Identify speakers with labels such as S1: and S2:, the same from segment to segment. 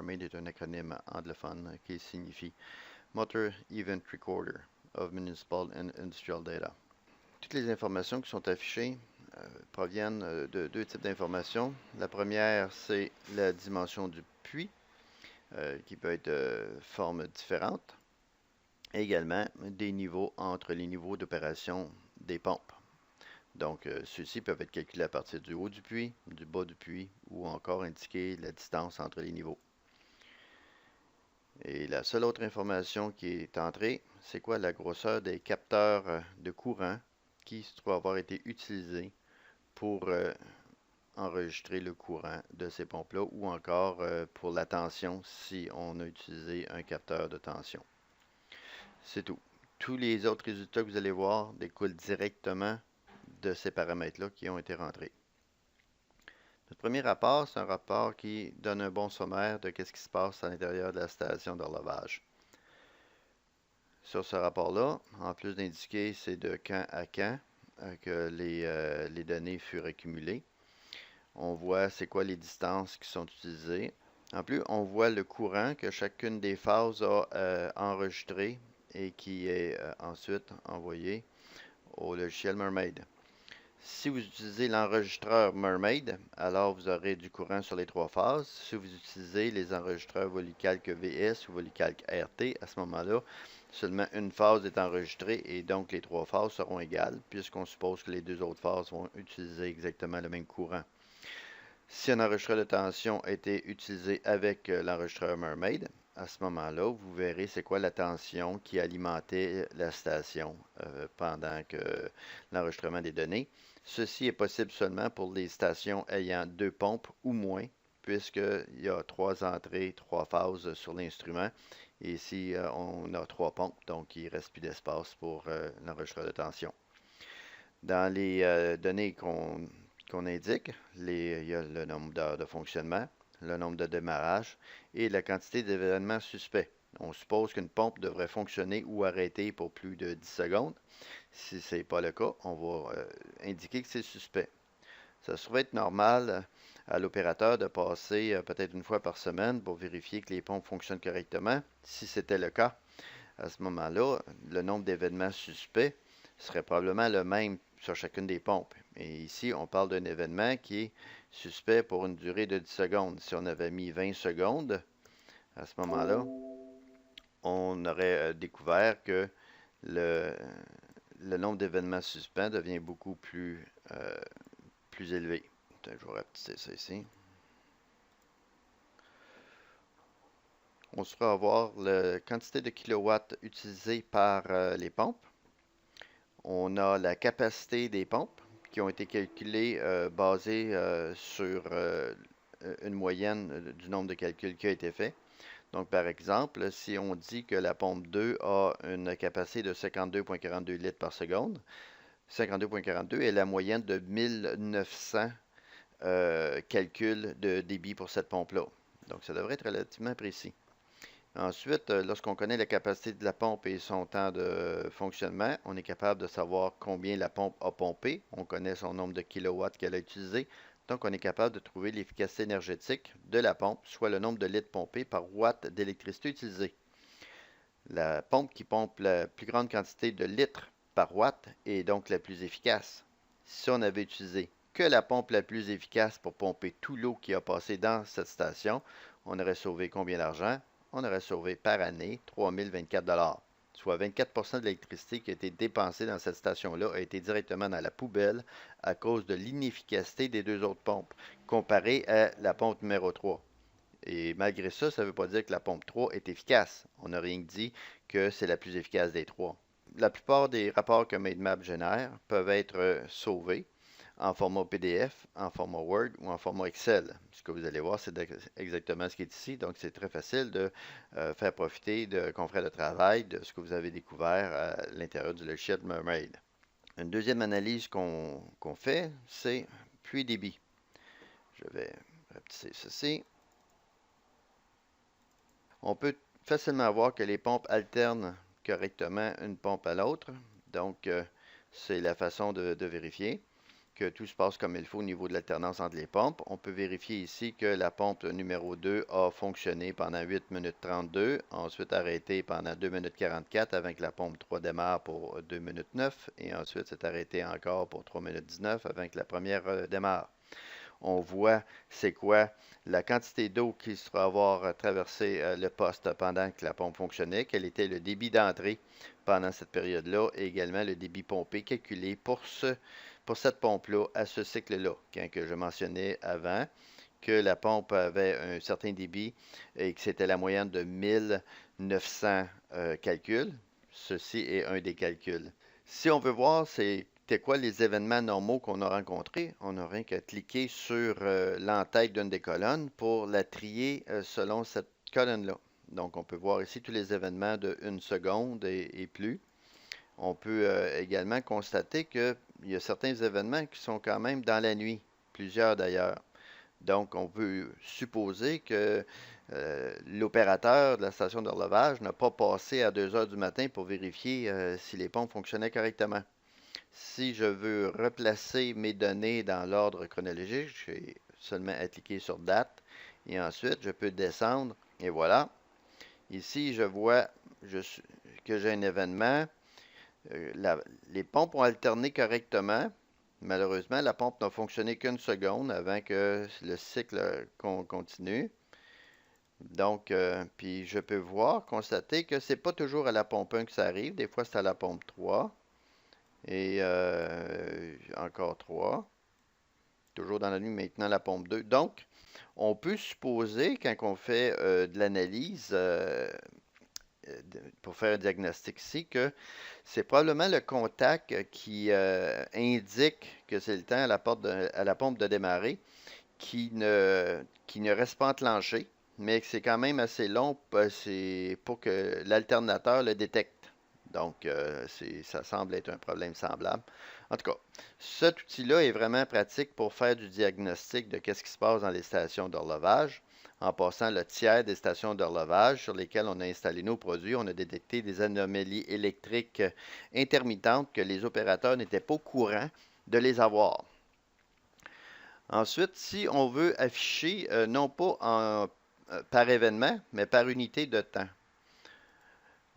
S1: Mermaid est un acronyme anglophone qui signifie Motor Event Recorder of Municipal and Industrial Data. Toutes les informations qui sont affichées proviennent de deux types d'informations. La première, c'est la dimension du puits, qui peut être de formes différentes. Et également des niveaux entre les niveaux d'opération des pompes. Donc, ceux-ci peuvent être calculés à partir du haut du puits, du bas du puits, ou encore indiquer la distance entre les niveaux. Et la seule autre information qui est entrée, c'est quoi la grosseur des capteurs de courant qui se trouvent avoir été utilisés pour enregistrer le courant de ces pompes-là, ou encore pour la tension si on a utilisé un capteur de tension. C'est tout. Tous les autres résultats que vous allez voir découlent directement de ces paramètres-là qui ont été rentrés. Notre premier rapport, c'est un rapport qui donne un bon sommaire de ce qui se passe à l'intérieur de la station d'horlogeage. Sur ce rapport-là, en plus d'indiquer c'est de quand à quand que les données furent accumulées, on voit c'est quoi les distances qui sont utilisées. En plus, on voit le courant que chacune des phases a enregistré et qui est ensuite envoyé au logiciel Mermaid. Si vous utilisez l'enregistreur Mermaid, alors vous aurez du courant sur les trois phases. Si vous utilisez les enregistreurs Volycalc VS ou Volycalc RT, à ce moment-là, seulement une phase est enregistrée et donc les trois phases seront égales, puisqu'on suppose que les deux autres phases vont utiliser exactement le même courant. Si un enregistreur de tension a été utilisé avec l'enregistreur Mermaid, à ce moment-là, vous verrez c'est quoi la tension qui alimentait la station pendant que l'enregistrement des données. Ceci est possible seulement pour les stations ayant deux pompes ou moins, puisqu'il y a trois entrées, trois phases sur l'instrument. Et ici, on a trois pompes, donc il ne reste plus d'espace pour l'enregistreur de tension. Dans les données qu'on indique, il y a le nombre d'heures de fonctionnement, le nombre de démarrages et la quantité d'événements suspects. On suppose qu'une pompe devrait fonctionner ou arrêter pour plus de 10 secondes. Si ce n'est pas le cas, on va indiquer que c'est suspect. Ça devrait être normal à l'opérateur de passer peut-être une fois par semaine pour vérifier que les pompes fonctionnent correctement. Si c'était le cas, à ce moment-là, le nombre d'événements suspects serait probablement le même sur chacune des pompes. Et ici, on parle d'un événement qui est suspect pour une durée de 10 secondes. Si on avait mis 20 secondes, à ce moment-là, on aurait découvert que le, le nombre d'événements suspects devient beaucoup plus élevé. Je vais rapetisser ça ici. On se fera avoir la quantité de kilowatts utilisés par les pompes. On a la capacité des pompes qui ont été calculées basées sur une moyenne du nombre de calculs qui a été fait. Donc, par exemple, si on dit que la pompe 2 a une capacité de 52,42 litres par seconde, 52,42 est la moyenne de 1900 calculs de débit pour cette pompe-là. Donc, ça devrait être relativement précis. Ensuite, lorsqu'on connaît la capacité de la pompe et son temps de fonctionnement, on est capable de savoir combien la pompe a pompé. On connaît son nombre de kilowatts qu'elle a utilisé. Donc, on est capable de trouver l'efficacité énergétique de la pompe, soit le nombre de litres pompés par watt d'électricité utilisée. La pompe qui pompe la plus grande quantité de litres par watt est donc la plus efficace. Si on avait utilisé que la pompe la plus efficace pour pomper tout l'eau qui a passé dans cette station, on aurait sauvé combien d'argent? On aurait sauvé par année 3024 $, soit 24% de l'électricité qui a été dépensée dans cette station-là a été directement dans la poubelle à cause de l'inefficacité des deux autres pompes, comparée à la pompe numéro 3. Et malgré ça, ça ne veut pas dire que la pompe 3 est efficace. On n'a rien dit que c'est la plus efficace des trois. La plupart des rapports que MaidMap génère peuvent être sauvés en format PDF, en format Word ou en format Excel. Ce que vous allez voir, c'est exactement ce qui est ici. Donc, c'est très facile de faire profiter de confrères de travail de ce que vous avez découvert à l'intérieur du logiciel Mermaid. Une deuxième analyse qu'on fait, c'est puits-débit. Je vais rapetisser ceci. On peut facilement voir que les pompes alternent correctement une pompe à l'autre. Donc, c'est la façon de vérifier que tout se passe comme il faut au niveau de l'alternance entre les pompes. On peut vérifier ici que la pompe numéro 2 a fonctionné pendant 8 minutes 32, ensuite arrêté pendant 2 minutes 44 avant que la pompe 3 démarre pour 2 minutes 9 et ensuite s'est arrêté encore pour 3 minutes 19 avant que la première démarre. On voit c'est quoi la quantité d'eau qui sera avoir traversé le poste pendant que la pompe fonctionnait, quel était le débit d'entrée pendant cette période-là et également le débit pompé calculé pour cette pompe-là à ce cycle-là. Quand que je mentionnais avant que la pompe avait un certain débit et que c'était la moyenne de 1900 calculs, ceci est un des calculs. Si on veut voir c'était quoi les événements normaux qu'on a rencontrés, on n'aurait qu'à cliquer sur l'entête d'une des colonnes pour la trier selon cette colonne-là. Donc, on peut voir ici tous les événements de 1 seconde et plus. On peut également constater qu'il y a certains événements qui sont quand même dans la nuit, plusieurs d'ailleurs. Donc, on peut supposer que l'opérateur de la station d'horlogeage n'a pas passé à 2 heures du matin pour vérifier si les pompes fonctionnaient correctement. Si je veux replacer mes données dans l'ordre chronologique, j'ai seulement à cliquer sur date et ensuite je peux descendre et voilà. Ici, je vois que j'ai un événement. Les pompes ont alterné correctement. Malheureusement, la pompe n'a fonctionné qu'une seconde avant que le cycle continue. Donc, puis je peux constater que c'est pas toujours à la pompe 1 que ça arrive. Des fois, c'est à la pompe 3. Et encore 3. Toujours dans la nuit, maintenant la pompe 2. Donc, on peut supposer, quand on fait de l'analyse pour faire un diagnostic ici, que c'est probablement le contact qui indique que c'est le temps à la pompe de démarrer qui ne reste pas enclenché, mais que c'est quand même assez long pour que l'alternateur le détecte. Donc, ça semble être un problème semblable. En tout cas, cet outil-là est vraiment pratique pour faire du diagnostic de ce qui se passe dans les stations d'horlogeage. En passant le tiers des stations d'horlogeage sur lesquelles on a installé nos produits, on a détecté des anomalies électriques intermittentes que les opérateurs n'étaient pas au courant de les avoir. Ensuite, si on veut afficher, non pas par événement, mais par unité de temps,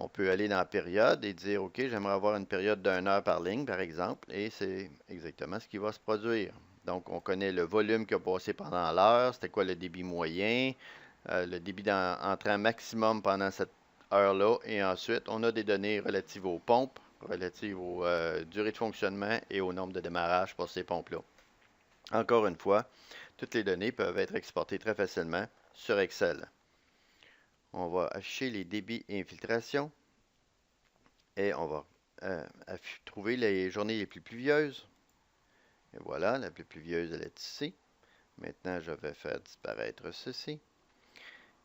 S1: on peut aller dans la période et dire, OK, j'aimerais avoir une période d'1 heure par ligne, par exemple, et c'est exactement ce qui va se produire. Donc, on connaît le volume qui a passé pendant l'heure, c'était quoi le débit moyen, le débit entrant maximum pendant cette heure-là, et ensuite, on a des données relatives aux pompes, relatives aux durées de fonctionnement et au nombre de démarrages pour ces pompes-là. Encore une fois, toutes les données peuvent être exportées très facilement sur Excel. On va afficher les débits et infiltrations et on va trouver les journées les plus pluvieuses. Et voilà, la plus pluvieuse, elle est ici. Maintenant, je vais faire disparaître ceci.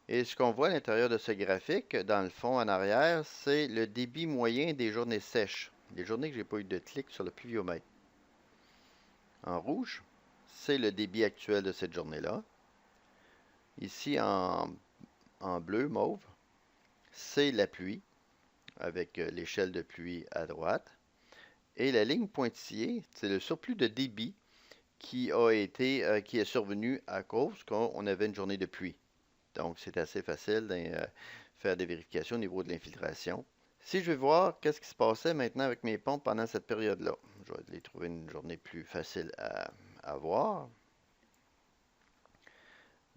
S1: Et ce qu'on voit à l'intérieur de ce graphique, dans le fond en arrière, c'est le débit moyen des journées sèches. Les journées que je n'ai pas eu de clic sur le pluviomètre. En rouge, c'est le débit actuel de cette journée-là. Ici, en bleu, mauve, c'est la pluie, avec l'échelle de pluie à droite. Et la ligne pointillée, c'est le surplus de débit qui est survenu à cause qu'on avait une journée de pluie. Donc, c'est assez facile de faire des vérifications au niveau de l'infiltration. Si je veux voir qu'est-ce qui se passait maintenant avec mes pompes pendant cette période-là, je vais les trouver une journée plus facile à voir.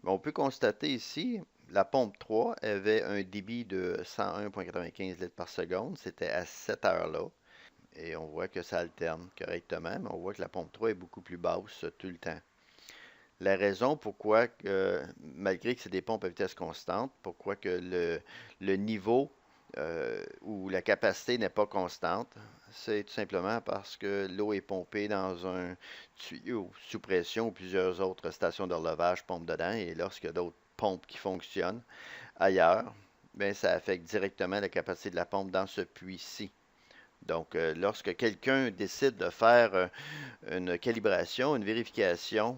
S1: On peut constater ici, la pompe 3 avait un débit de 101,95 litres par seconde. C'était à cette heure-là. Et on voit que ça alterne correctement, mais on voit que la pompe 3 est beaucoup plus basse tout le temps. La raison pourquoi, malgré que c'est des pompes à vitesse constante, pourquoi que le niveau ou la capacité n'est pas constante, c'est tout simplement parce que l'eau est pompée dans un tuyau sous pression ou plusieurs autres stations d'horlogeage pompent dedans. Et lorsqu'il y a d'autres pompes qui fonctionnent ailleurs, bien, ça affecte directement la capacité de la pompe dans ce puits-ci. Donc, lorsque quelqu'un décide de faire une calibration, une vérification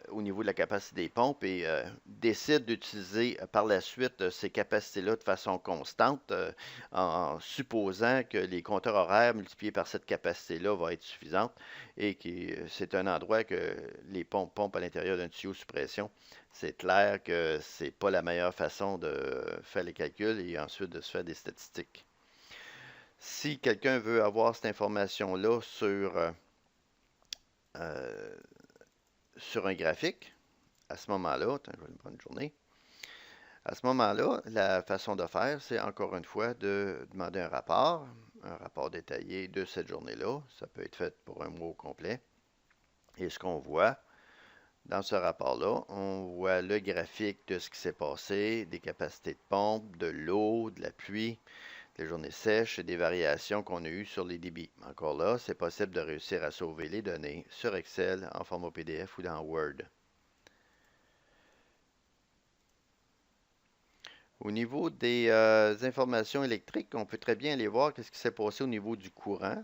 S1: au niveau de la capacité des pompes et décide d'utiliser par la suite ces capacités-là de façon constante, en supposant que les compteurs horaires multipliés par cette capacité-là vont être suffisantes et que c'est un endroit que les pompent à l'intérieur d'un tuyau sous pression, c'est clair que c'est pas la meilleure façon de faire les calculs et ensuite de se faire des statistiques. Si quelqu'un veut avoir cette information-là euh, sur un graphique, à ce moment-là, attends, je vais me prendre une journée. À ce moment-là, la façon de faire, c'est encore une fois de demander un rapport détaillé de cette journée-là. Ça peut être fait pour un mois au complet. Et ce qu'on voit dans ce rapport-là, on voit le graphique de ce qui s'est passé, des capacités de pompe, de l'eau, de la pluie, des journées sèches et des variations qu'on a eues sur les débits. Encore là, c'est possible de réussir à sauver les données sur Excel en format PDF ou dans Word. Au niveau des informations électriques, on peut très bien aller voir ce qui s'est passé au niveau du courant.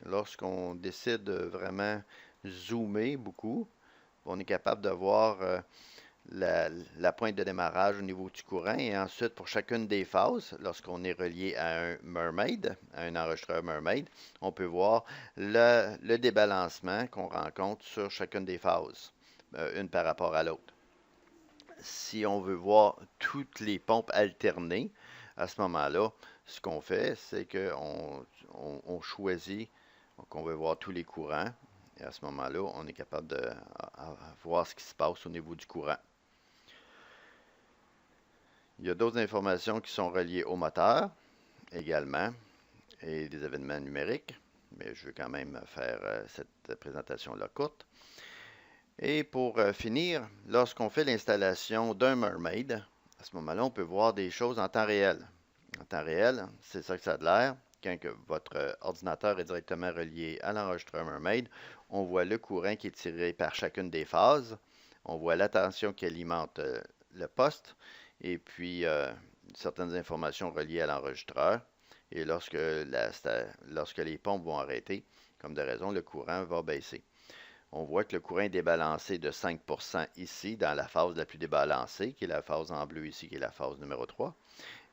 S1: Lorsqu'on décide de vraiment zoomer beaucoup, on est capable de voir la pointe de démarrage au niveau du courant et ensuite pour chacune des phases, lorsqu'on est relié à un Mermaid, à un enregistreur Mermaid, on peut voir le débalancement qu'on rencontre sur chacune des phases, une par rapport à l'autre. Si on veut voir toutes les pompes alternées, à ce moment-là, ce qu'on fait, c'est qu'on choisit qu'on veut voir tous les courants. Et à ce moment-là, on est capable de voir ce qui se passe au niveau du courant. Il y a d'autres informations qui sont reliées au moteur également et des événements numériques, mais je veux quand même faire cette présentation-là courte. Et pour finir, lorsqu'on fait l'installation d'un Mermaid, à ce moment-là, on peut voir des choses en temps réel. En temps réel, c'est ça que ça a de l'air. Quand que votre ordinateur est directement relié à l'enregistreur Mermaid, on voit le courant qui est tiré par chacune des phases. On voit la tension qui alimente le poste et puis certaines informations reliées à l'enregistreur. Et lorsque les pompes vont arrêter, comme de raison, le courant va baisser. On voit que le courant est débalancé de 5% ici, dans la phase la plus débalancée, qui est la phase en bleu ici, qui est la phase numéro 3.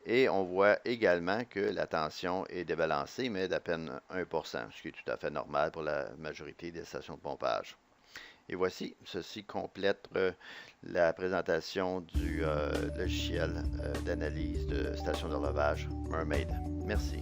S1: Et on voit également que la tension est débalancée, mais d'à peine 1%, ce qui est tout à fait normal pour la majorité des stations de pompage. Et voici, ceci complète la présentation du logiciel d'analyse de station de lavage Mermaid. Merci.